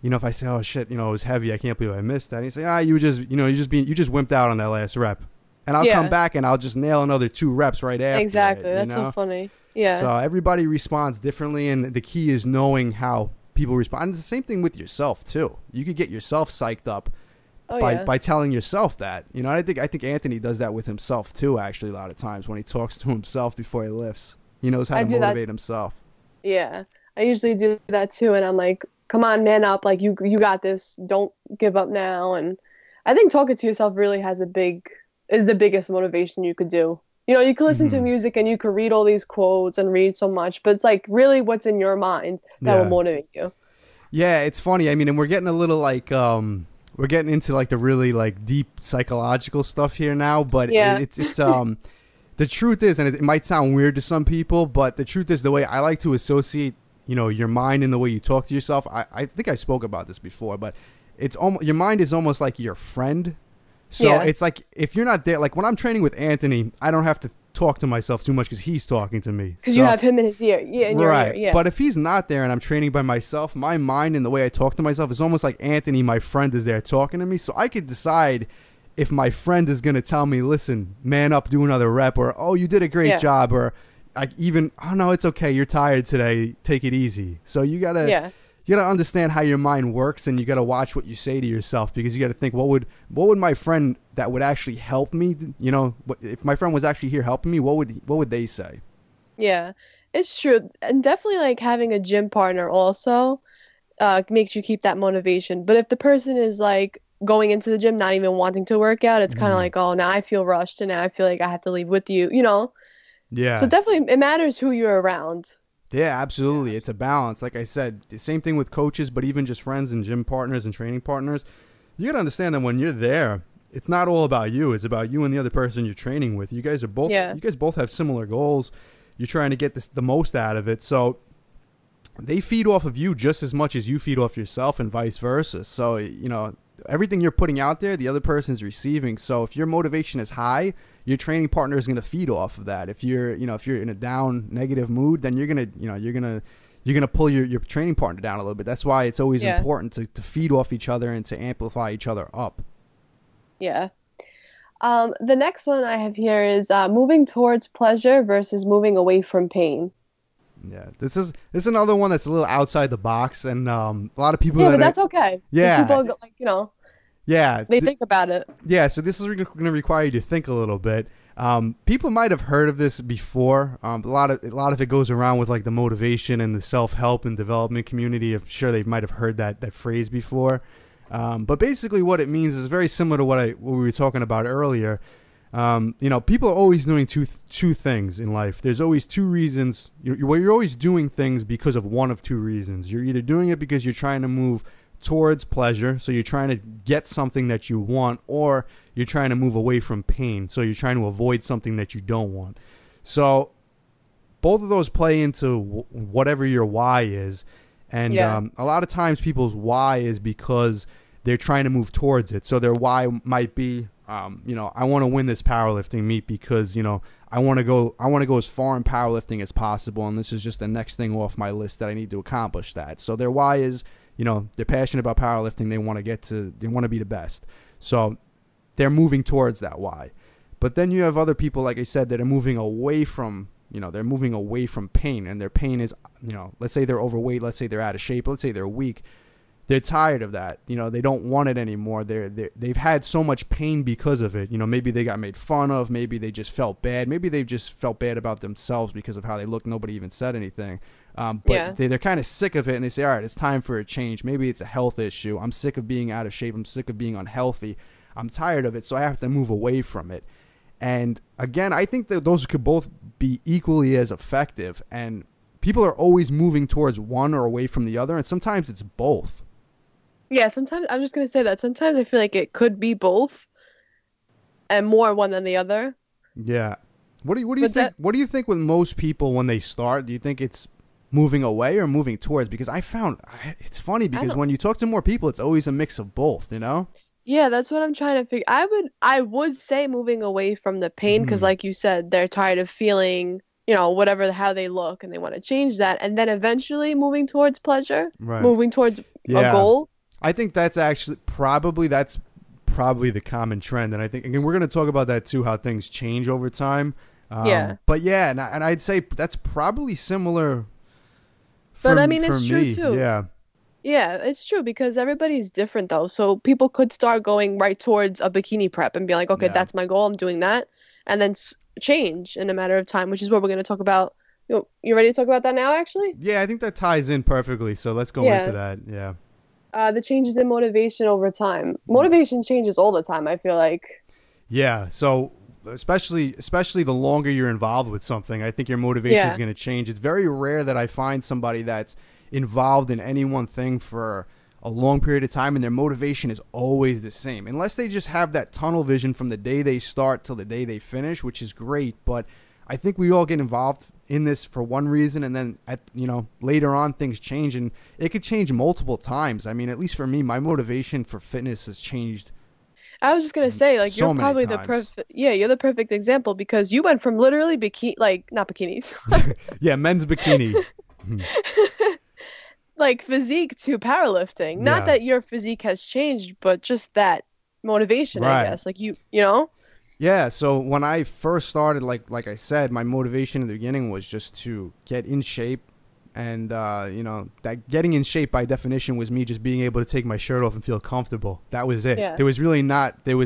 you know, if I say, oh shit, you know, it was heavy, I can't believe I missed that. And he'd say, you just wimped out on that last rep. And I'll come back and I'll just nail another 2 reps right after. Exactly. That's so funny. Yeah. So everybody responds differently, and the key is knowing how people respond. And it's the same thing with yourself too. You could get yourself psyched up by telling yourself that. You know, I think Anthony does that with himself too, actually, a lot of times when he talks to himself before he lifts. He knows how to motivate himself. Yeah. I usually do that too, and I'm like, come on, man up, like you got this. Don't give up now. And I think talking to yourself really is the biggest motivation you could do. You know, you can listen to music and you can read all these quotes and read so much, but it's like really what's in your mind that will motivate you. Yeah, it's funny. I mean, and we're getting a little like, we're getting into like the really like deep psychological stuff here now, but it's the truth is, and it might sound weird to some people, but the truth is, the way I like to associate, you know, your mind and the way you talk to yourself, I think I spoke about this before, but it's almost, your mind is almost like your friend. So it's like, if you're not there, like when I'm training with Anthony, I don't have to talk to myself too much because he's talking to me. Because you have him in his ear. Yeah, in your ear. Yeah. But if he's not there and I'm training by myself, my mind and the way I talk to myself is almost like Anthony, my friend, is there talking to me. So I could decide if my friend is going to tell me, listen, man up, do another rep, or, oh, you did a great job, or oh no, it's okay, you're tired today, take it easy. So you got to... You got to understand how your mind works, and you got to watch what you say to yourself, because you got to think, what would my friend that would actually help me, you know, if my friend was actually here helping me, what would they say? Yeah, it's true. And definitely like having a gym partner also makes you keep that motivation. But if the person is like going into the gym not even wanting to work out, it's kind of like, oh, now I feel rushed and now I feel like I have to leave with you, you know? Yeah. So definitely it matters who you're around. Yeah, absolutely. It's a balance. Like I said, the same thing with coaches, but even just friends and gym partners and training partners. You got to understand that when you're there, it's not all about you. It's about you and the other person you're training with. You guys both have similar goals. You're trying to get the most out of it. So they feed off of you just as much as you feed off yourself, and vice versa. So, you know, everything you're putting out there, the other person's receiving. So if your motivation is high, your training partner is going to feed off of that. If you're in a down, negative mood, then you're going to pull your training partner down a little bit. That's why it's always important to feed off each other and to amplify each other up. Yeah. The next one I have here is moving towards pleasure versus moving away from pain. Yeah, this is another one that's a little outside the box, and a lot of people. Yeah, but that's okay. Yeah, people, like, you know. Yeah. They think about it. Yeah, so this is going to require you to think a little bit. People might have heard of this before. A lot of it goes around with like the motivation and the self-help and development community. I'm sure they might have heard that phrase before. But basically what it means is very similar to what we were talking about earlier. People are always doing two things in life. There's always two reasons. You're always doing things because of one of two reasons. You're either doing it because you're trying to move towards pleasure, so you're trying to get something that you want, or you're trying to move away from pain, so you're trying to avoid something that you don't want. So both of those play into whatever your why is. And a lot of times people's why is because they're trying to move towards it. So their why might be, I want to win this powerlifting meet because, I want to go as far in powerlifting as possible. And this is just the next thing off my list that I need to accomplish that. So their why is, they're passionate about powerlifting. They want to be the best. So they're moving towards that why. But then you have other people, like I said, that are moving away from, they're moving away from pain, and their pain is, let's say they're overweight, let's say they're out of shape, let's say they're weak. They're tired of that. They don't want it anymore. They've had so much pain because of it. Maybe they got made fun of. Maybe they just felt bad. Maybe they just felt bad about themselves because of how they look. Nobody even said anything. But they're kind of sick of it, and they say, all right, it's time for a change. Maybe it's a health issue. I'm sick of being out of shape. I'm sick of being unhealthy. I'm tired of it, so I have to move away from it. And again, I think that those could both be equally as effective. And people are always moving towards one or away from the other, and sometimes it's both. Yeah, sometimes I'm just gonna say that sometimes I feel like it could be both, and more one than the other. Yeah. What do you think? What do you think with most people when they start? Do you think it's moving away or moving towards? Because I found it's funny because when you talk to more people, it's always a mix of both. Yeah, that's what I'm trying to figure. I would say moving away from the pain because, like you said, they're tired of feeling, how they look, and they want to change that, and then eventually moving towards pleasure, moving towards a goal. I think that's probably the common trend, and I think again we're going to talk about that too, how things change over time. But yeah, and I'd say that's probably similar. But I mean, it's true too. Yeah. Yeah, it's true because everybody's different though. So people could start going right towards a bikini prep and be like, okay, that's my goal. I'm doing that, and then change in a matter of time, which is what we're going to talk about. You ready to talk about that now? Actually. Yeah, I think that ties in perfectly. So let's go into that. Yeah. The changes in motivation over time. Motivation changes all the time, I feel like. Yeah, so especially the longer you're involved with something, I think your motivation is going to change. It's very rare that I find somebody that's involved in any one thing for a long period of time and their motivation is always the same. Unless they just have that tunnel vision from the day they start till the day they finish, which is great, but I think we all get involved in this for one reason, and then later on things change, and it could change multiple times. I mean, at least for me, my motivation for fitness has changed. I was just gonna say, like, you're probably the perfect. Yeah, you're the perfect example because you went from literally not bikinis. Yeah, men's bikini. Like physique to powerlifting. Not that your physique has changed, but just that motivation, I guess. Like you know. Yeah, so when I first started, like I said, my motivation in the beginning was just to get in shape. And, that getting in shape by definition was me just being able to take my shirt off and feel comfortable. That was it. Yeah. There was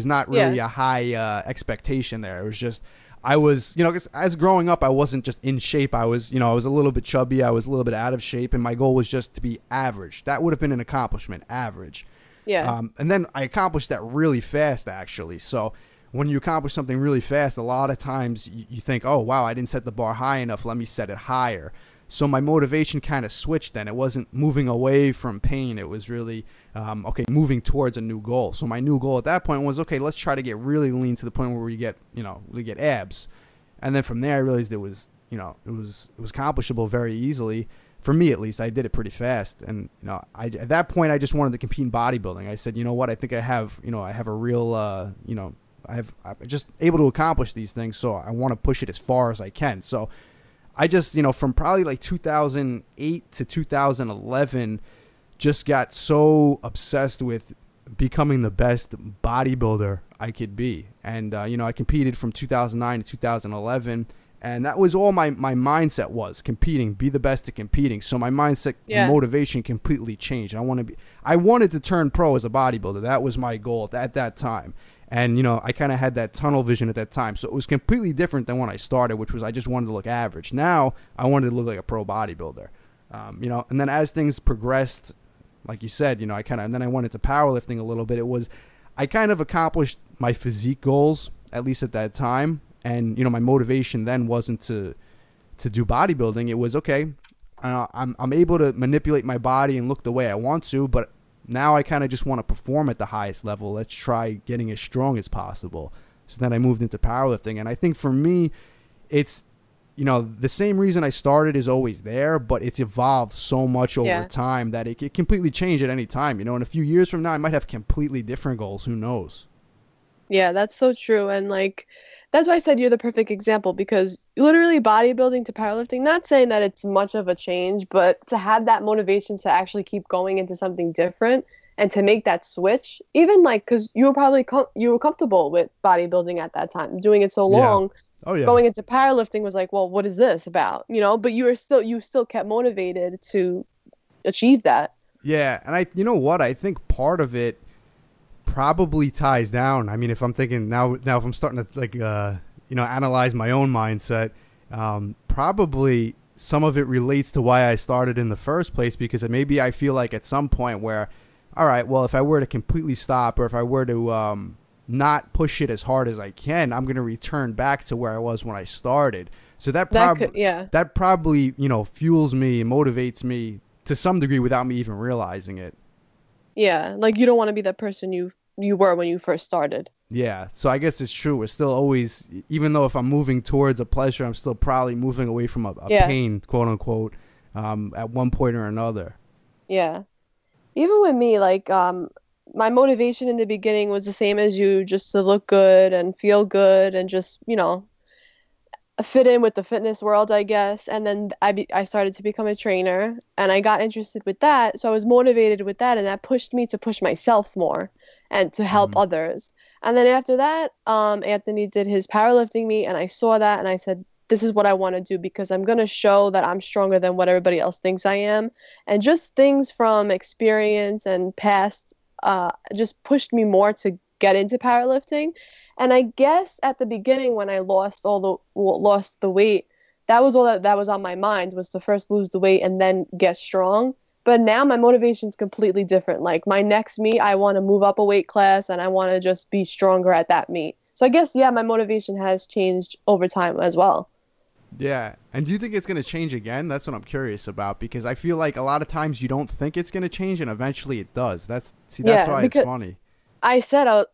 not really a high expectation there. It was just, I was, as growing up, I wasn't just in shape. I was a little bit chubby. I was a little bit out of shape. And my goal was just to be average. That would have been an accomplishment, average. Yeah. And then I accomplished that really fast, actually. So when you accomplish something really fast, a lot of times you think, oh, wow, I didn't set the bar high enough. Let me set it higher. So my motivation kind of switched then. It wasn't moving away from pain. It was really, moving towards a new goal. So my new goal at that point was, okay, let's try to get really lean to the point where we get abs. And then from there, I realized it was accomplishable very easily. For me, at least, I did it pretty fast. And, at that point, I just wanted to compete in bodybuilding. I said, you know what, I think I have a real, I'm just able to accomplish these things. So I want to push it as far as I can. So I just, from probably like 2008 to 2011, just got so obsessed with becoming the best bodybuilder I could be. And, I competed from 2009 to 2011. And that was all my mindset was, competing, be the best at competing. So my mindset and motivation completely changed. I wanted to turn pro as a bodybuilder. That was my goal at that time. And, I kind of had that tunnel vision at that time. So it was completely different than when I started, which was I just wanted to look average. Now I wanted to look like a pro bodybuilder. And then as things progressed, like you said, and then I went into powerlifting a little bit. I kind of accomplished my physique goals, at least at that time. And, my motivation then wasn't to do bodybuilding. It was, okay, I'm able to manipulate my body and look the way I want to, but now I kind of just want to perform at the highest level. Let's try getting as strong as possible. So then I moved into powerlifting. And I think for me, it's, the same reason I started is always there, but it's evolved so much over time that it completely change at any time. In a few years from now, I might have completely different goals. Who knows? Yeah, that's so true. And that's why I said you're the perfect example, because literally bodybuilding to powerlifting, not saying that it's much of a change, but to have that motivation to actually keep going into something different and to make that switch, even because you were probably you were comfortable with bodybuilding at that time, doing it so long. Oh, yeah. Going into powerlifting was like, well, what is this about? But you still kept motivated to achieve that. Yeah. And I think part of it probably ties down. I mean, if I'm thinking now if I'm starting to analyze my own mindset, probably some of it relates to why I started in the first place, because maybe I feel like at some point where, all right, well, if I were to completely stop, or if I were to not push it as hard as I can, I'm going to return back to where I was when I started. So that probably, fuels me and motivates me to some degree without me even realizing it. Yeah, you don't want to be that person you were when you first started. Yeah, so I guess it's true. We're still always, even though if I'm moving towards a pleasure, I'm still probably moving away from a pain, quote unquote, at one point or another. Yeah. Even with me, my motivation in the beginning was the same as you, just to look good and feel good and just, fit in with the fitness world, I guess. And then I started to become a trainer, and I got interested with that. So I was motivated with that, and that pushed me to push myself more and to help others. And then after that, Anthony did his powerlifting meet, and I saw that, and I said, this is what I want to do, because I'm going to show that I'm stronger than what everybody else thinks I am. And just things from experience and past just pushed me more to get into powerlifting. And I guess at the beginning, when I lost the weight, that was all that was on my mind, was to first lose the weight and then get strong. But now my motivation is completely different. My next meet, I want to move up a weight class, and I want to just be stronger at that meet. So I guess, my motivation has changed over time as well. Yeah. And do you think it's going to change again? That's what I'm curious about, because I feel like a lot of times you don't think it's going to change, and eventually it does. That's why it's funny. I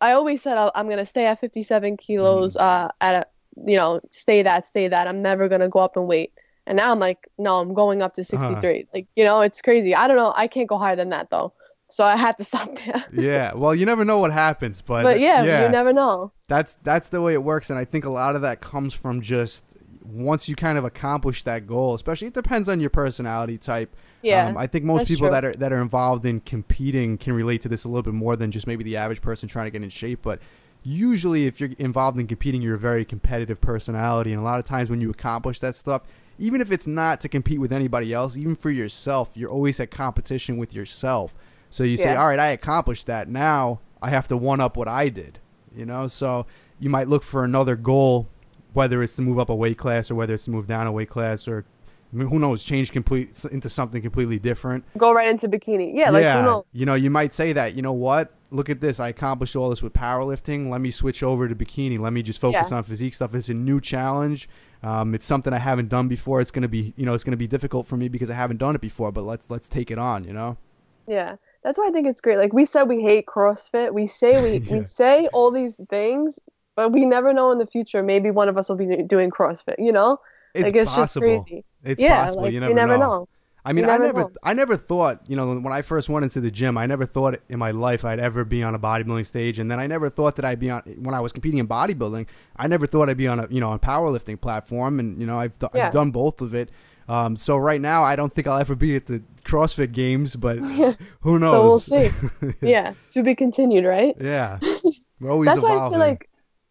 always said I'm going to stay at 57 kilos, stay that. I'm never going to go up in weight. And now I'm like, no, I'm going up to 63. It's crazy. I don't know. I can't go higher than that though. So I had to stop there. Yeah. Well, you never know what happens, but you never know. That's the way it works. And I think a lot of that comes from just once you kind of accomplish that goal, especially, it depends on your personality type. Yeah, I think most people that are involved in competing can relate to this a little bit more than just maybe the average person trying to get in shape. But usually if you're involved in competing, you're a very competitive personality. And a lot of times when you accomplish that stuff, even if it's not to compete with anybody else, even for yourself, you're always at competition with yourself. So you say, all right, I accomplished that. Now I have to one up what I did, so you might look for another goal, whether it's to move up a weight class or whether it's to move down a weight class, or who knows, change into something completely different. Go right into bikini. Yeah, who knows? You might say that, what? Look at this. I accomplished all this with powerlifting. Let me switch over to bikini. Let me just focus on physique stuff. It's a new challenge. It's something I haven't done before. It's going to be, it's going to be difficult for me because I haven't done it before, but let's take it on, Yeah. That's why I think it's great. We said we hate CrossFit. We say we say all these things, but we never know in the future. Maybe one of us will be doing CrossFit, It's possible. Just crazy. It's possible. You never know. I mean, I never thought, when I first went into the gym, I never thought in my life I'd ever be on a bodybuilding stage. And then I never thought that I'd be on, when I was competing in bodybuilding, I never thought I'd be on a, on a powerlifting platform. And, I've done both of it. So right now, I don't think I'll ever be at the CrossFit Games, but who knows? So we'll see. Yeah. To be continued, right? Yeah. We're always That's evolving. Why I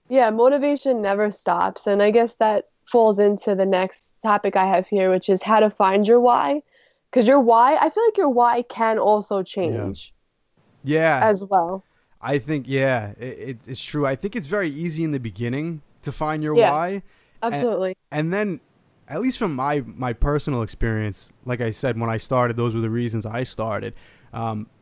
feel like, motivation never stops. And I guess that falls into the next topic I have here, which is how to find your why. Because your why, I feel like your why can also change as well. I think, it's true. I think it's very easy in the beginning to find your why. Absolutely. And then, at least from my personal experience, like I said, when I started, those were the reasons I started.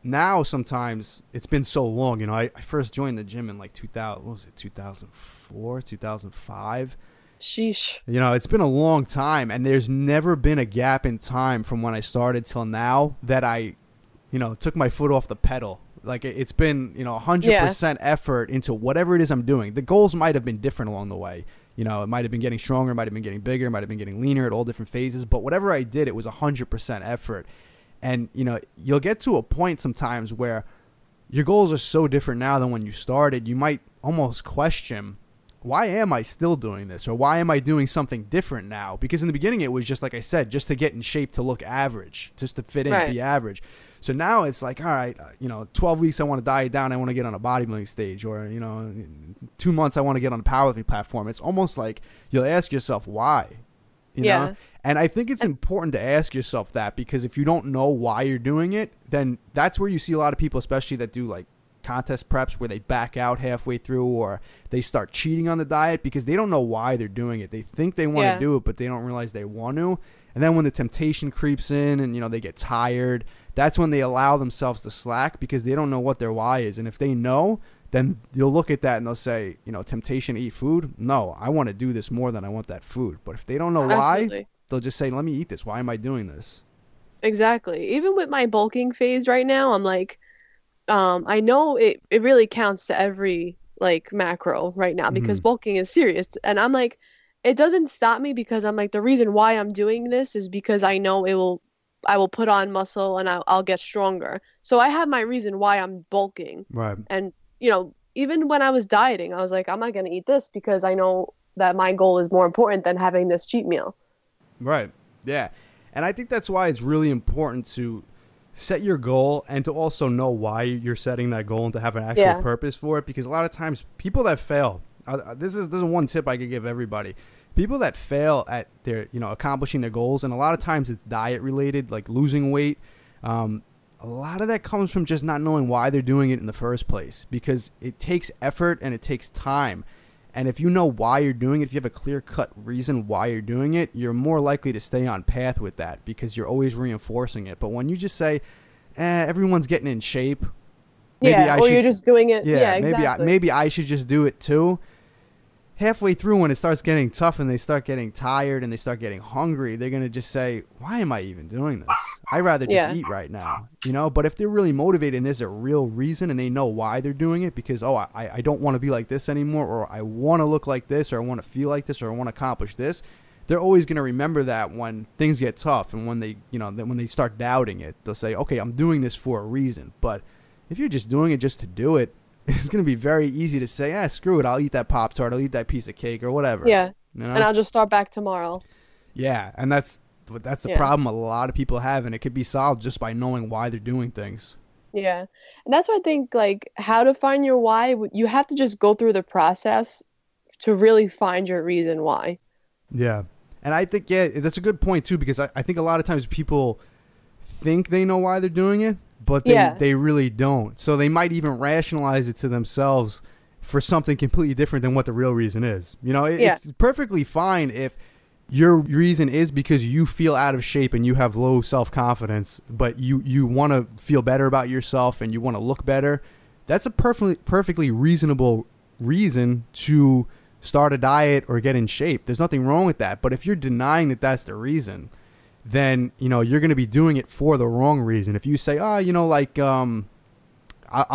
Now, sometimes, it's been so long. You know, I first joined the gym in like 2004, 2005. Sheesh. You know, it's been a long time, and there's never been a gap in time from when I started till now that I, took my foot off the pedal. Like, it's been, 100% effort into whatever it is I'm doing. The goals might have been different along the way. You know, it might have been getting stronger, it might have been getting bigger, it might have been getting leaner at all different phases. But whatever I did, it was 100% effort. And, you'll get to a point sometimes where your goals are so different now than when you started. You might almost question, why am I still doing this? Or why am I doing something different now? Because in the beginning, it was just, like I said, just to get in shape, to look average, just to fit in, be average. So now it's like, all right, 12 weeks I want to diet down. I want to get on a bodybuilding stage, or, 2 months I want to get on a powerlifting platform. It's almost like you'll ask yourself why, you know? And I think it's important to ask yourself that, because if you don't know why you're doing it, then that's where you see a lot of people, especially that do like contest preps, where they back out halfway through, or they start cheating on the diet because they don't know why they're doing it. They think they want to do it, but they don't realize they want to. And then when the temptation creeps in and, they get tired, that's when they allow themselves to slack, because they don't know what their why is. And if they know, then you'll look at that and they'll say, temptation to eat food. No, I want to do this more than I want that food. But if they don't know why, they'll just say, let me eat this. Why am I doing this? Exactly. Even with my bulking phase right now, I'm like, I know it really counts to every like macro right now, because bulking is serious. And I'm like, it doesn't stop me, because I'm like, the reason why I'm doing this is because I know I will put on muscle and I'll get stronger. So I have my reason why I'm bulking. Right. And, even when I was dieting, I was like, I'm not going to eat this because I know that my goal is more important than having this cheat meal. Right. Yeah. And I think that's why it's really important to set your goal and to also know why you're setting that goal and to have an actual purpose for it. Because a lot of times people that fail, this is one tip I could give everybody. People that fail at their, accomplishing their goals, and a lot of times it's diet related, like losing weight. A lot of that comes from just not knowing why they're doing it in the first place, because it takes effort and it takes time. And if you know why you're doing it, if you have a clear-cut reason why you're doing it, you're more likely to stay on path with that, because you're always reinforcing it. But when you just say, everyone's getting in shape, you're just doing it. Yeah, exactly. Maybe I should just do it too. Halfway through, when it starts getting tough and they start getting tired and they start getting hungry, they're going to just say, why am I even doing this? I'd rather just eat right now, But if they're really motivated and there's a real reason and they know why they're doing it, because, I don't want to be like this anymore, or I want to look like this, or I want to feel like this, or I want to accomplish this, they're always going to remember that when things get tough, and when they, when they start doubting it, they'll say, okay, I'm doing this for a reason. But if you're just doing it just to do it, it's going to be very easy to say, screw it, I'll eat that Pop-Tart, I'll eat that piece of cake or whatever. Yeah, and I'll just start back tomorrow. Yeah, and that's the problem a lot of people have, and it could be solved just by knowing why they're doing things. Yeah, and that's why I think, like, how to find your why, you have to just go through the process to really find your reason why. Yeah, and I think, that's a good point, too, because I think a lot of times people think they know why they're doing it, but they really don't. So they might even rationalize it to themselves for something completely different than what the real reason is. It's perfectly fine if your reason is because you feel out of shape and you have low self-confidence, but you want to feel better about yourself and you want to look better. That's a perfectly reasonable reason to start a diet or get in shape. There's nothing wrong with that. But if you're denying that that's the reason, then, you're going to be doing it for the wrong reason. If you say, I'll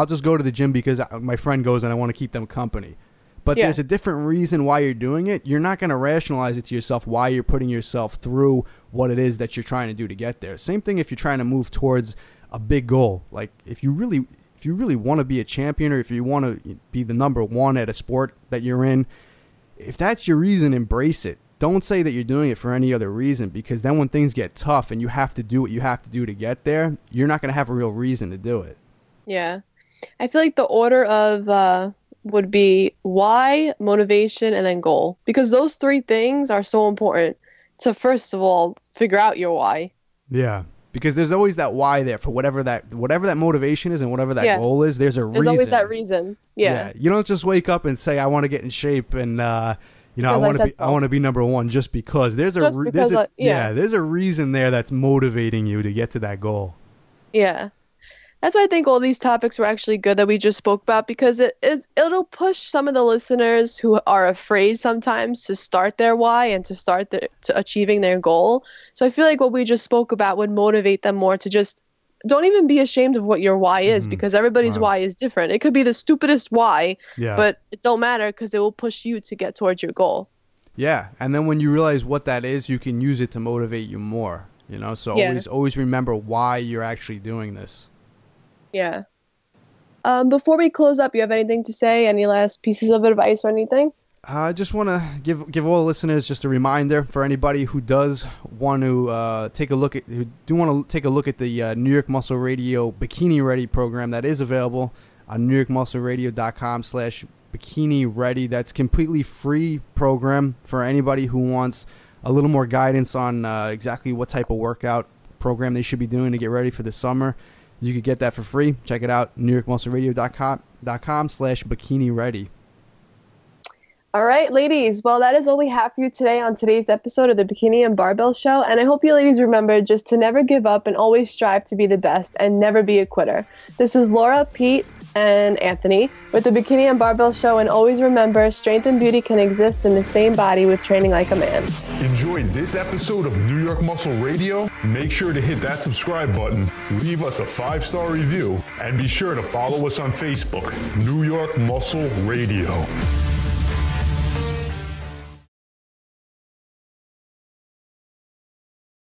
just go to the gym because my friend goes and I want to keep them company. But there's a different reason why you're doing it. You're not going to rationalize it to yourself why you're putting yourself through what it is that you're trying to do to get there. Same thing if you're trying to move towards a big goal. Like if you really want to be a champion, or if you want to be the number one at a sport that you're in, if that's your reason, embrace it. Don't say that you're doing it for any other reason, because then when things get tough and you have to do what you have to do to get there, you're not going to have a real reason to do it. Yeah. I feel like the order of would be why, motivation, and then goal. Because those three things are so important to, first of all, figure out your why. Yeah. Because there's always that why there for whatever that motivation is and whatever that goal is. There's reason. There's always that reason. Yeah. You don't just wake up and say, I want to get in shape and I want to be number one just because. There's a reason there that's motivating you to get to that goal. Yeah. That's why I think all these topics were actually good that we just spoke about, because it'll push some of the listeners who are afraid sometimes to start their why and to start to achieving their goal. So I feel like what we just spoke about would motivate them more to just don't even be ashamed of what your why is, because everybody's why is different. It could be the stupidest why, but it don't matter because it will push you to get towards your goal. Yeah, and then when you realize what that is, you can use it to motivate you more. So always remember why you're actually doing this. Yeah. Before we close up, you have anything to say? Any last pieces of advice or anything? I just want to give all the listeners just a reminder for anybody who does want to take a look at the New York Muscle Radio Bikini Ready program that is available on NewYorkMuscleRadio.com/Bikini Ready. That's completely free program for anybody who wants a little more guidance on exactly what type of workout program they should be doing to get ready for the summer. You could get that for free. Check it out, NewYorkMuscleRadio.com/Bikini Ready. All right, ladies. Well, that is all we have for you today on today's episode of the Bikini and Barbell Show. And I hope you ladies remember just to never give up and always strive to be the best and never be a quitter. This is Laura, Pete, and Anthony with the Bikini and Barbell Show. And always remember, strength and beauty can exist in the same body with training like a man. Enjoyed this episode of New York Muscle Radio? Make sure to hit that subscribe button, leave us a 5-star review, and be sure to follow us on Facebook, New York Muscle Radio.